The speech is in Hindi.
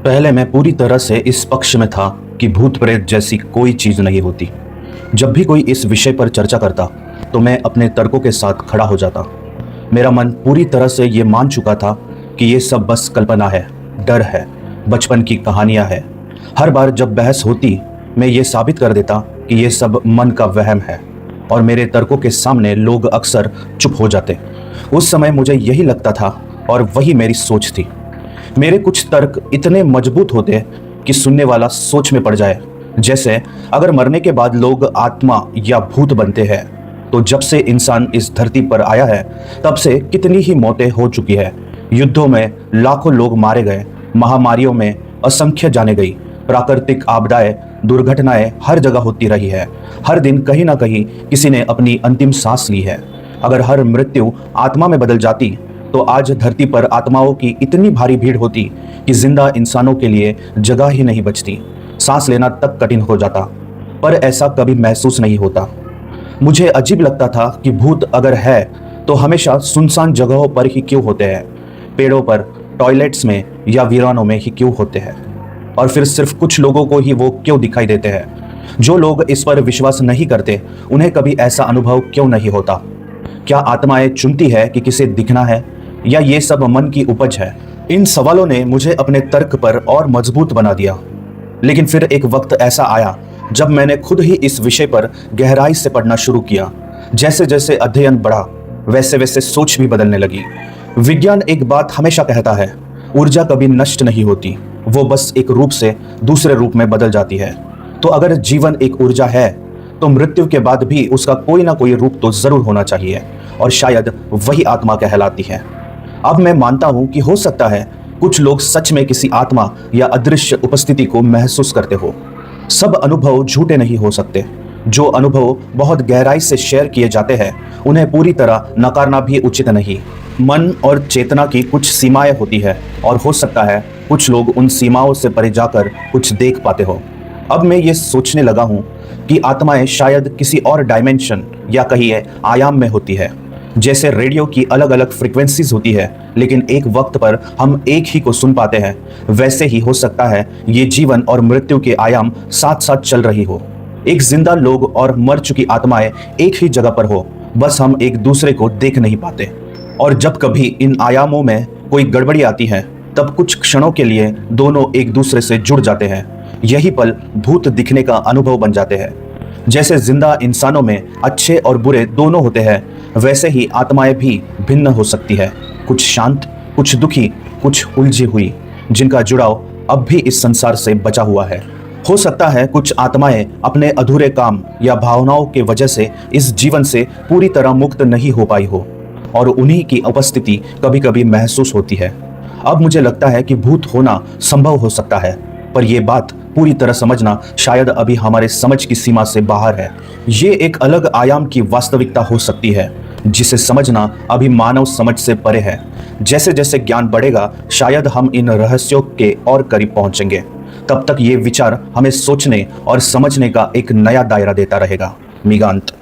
पहले मैं पूरी तरह से इस पक्ष में था कि भूत प्रेत जैसी कोई चीज नहीं होती। जब भी कोई इस विषय पर चर्चा करता तो मैं अपने तर्कों के साथ खड़ा हो जाता। मेरा मन पूरी तरह से ये मान चुका था कि ये सब बस कल्पना है, डर है, बचपन की कहानियां है। हर बार जब बहस होती मैं ये साबित कर देता कि ये सब मन का वहम है और मेरे तर्कों के सामने लोग अक्सर चुप हो जाते। उस समय मुझे यही लगता था और वही मेरी सोच थी। मेरे कुछ तर्क इतने मजबूत होते कि सुनने वाला सोच में पड़ जाए। जैसे अगर मरने के बाद लोग आत्मा या भूत बनते हैं तो जब से इंसान इस धरती पर आया है तब से कितनी ही मौतें हो चुकी है। युद्धों में लाखों लोग मारे गए, महामारियों में असंख्य जाने गई, प्राकृतिक आपदाएं, दुर्घटनाएं हर जगह होती रही है। हर दिन कहीं ना कहीं किसी ने अपनी अंतिम सांस ली है। अगर हर मृत्यु आत्मा में बदल जाती तो आज धरती पर आत्माओं की इतनी भारी भीड़ होती कि जिंदा इंसानों के लिए जगह ही नहीं बचती, सांस लेना तक कठिन हो जाता। पर ऐसा कभी महसूस नहीं होता। मुझे अजीब लगता था कि भूत अगर है तो हमेशा सुनसान जगहों पर ही क्यों होते हैं, पेड़ों पर, टॉयलेट्स में या वीरानों में ही क्यों होते हैं, और फिर सिर्फ कुछ लोगों को ही वो क्यों दिखाई देते हैं। जो लोग इस पर विश्वास नहीं करते उन्हें कभी ऐसा अनुभव क्यों नहीं होता। क्या आत्माएं चुनती है कि किसे दिखना है या ये सब मन की उपज है? इन सवालों ने मुझे अपने तर्क पर और मजबूत बना दिया। लेकिन फिर एक वक्त ऐसा आया जब मैंने खुद ही इस विषय पर गहराई से पढ़ना शुरू किया। जैसे जैसे अध्ययन बढ़ा वैसे वैसे सोच भी बदलने लगी। विज्ञान एक बात हमेशा कहता है, ऊर्जा कभी नष्ट नहीं होती, वो बस एक रूप से दूसरे रूप में बदल जाती है। तो अगर जीवन एक ऊर्जा है तो मृत्यु के बाद भी उसका कोई ना कोई रूप तो जरूर होना चाहिए, और शायद वही आत्मा कहलाती है। अब मैं मानता हूं कि हो सकता है कुछ लोग सच में किसी आत्मा या अदृश्य उपस्थिति को महसूस करते हो। सब अनुभव झूठे नहीं हो सकते। जो अनुभव बहुत गहराई से शेयर किए जाते हैं उन्हें पूरी तरह नकारना भी उचित नहीं। मन और चेतना की कुछ सीमाएं होती है और हो सकता है कुछ लोग उन सीमाओं से परे जाकर कुछ देख पाते हो। अब मैं ये सोचने लगा हूँ कि आत्माएं शायद किसी और डायमेंशन या कहिए आयाम में होती है। जैसे रेडियो की अलग अलग फ्रीक्वेंसीज होती है लेकिन एक वक्त पर हम एक ही को सुन पाते हैं, वैसे ही हो सकता है ये जीवन और मृत्यु के आयाम साथ साथ चल रही हो। एक जिंदा लोग और मर चुकी आत्माएं एक ही जगह पर हो, बस हम एक दूसरे को देख नहीं पाते। और जब कभी इन आयामों में कोई गड़बड़ी आती है तब कुछ क्षणों के लिए दोनों एक दूसरे से जुड़ जाते हैं। यही पल भूत दिखने का अनुभव बन जाते हैं। जैसे जिंदा इंसानों में अच्छे और बुरे दोनों होते हैं वैसे ही आत्माएं भी भिन्न हो सकती है, कुछ शांत, कुछ दुखी, कुछ उलझी हुई, जिनका जुड़ाव अब भी इस संसार से बचा हुआ है। हो सकता है कुछ आत्माएं अपने अधूरे काम या भावनाओं के वजह से इस जीवन से पूरी तरह मुक्त नहीं हो पाई हो और उन्हीं की उपस्थिति कभी कभी महसूस होती है। अब मुझे लगता है कि भूत होना संभव हो सकता है, पर यह बात पूरी तरह समझना शायद अभी हमारे समझ की सीमा से बाहर है। ये एक अलग आयाम की वास्तविकता हो सकती है जिसे समझना अभी मानव समझ से परे है। जैसे जैसे ज्ञान बढ़ेगा शायद हम इन रहस्यों के और करीब पहुंचेंगे। तब तक ये विचार हमें सोचने और समझने का एक नया दायरा देता रहेगा। मिगांत।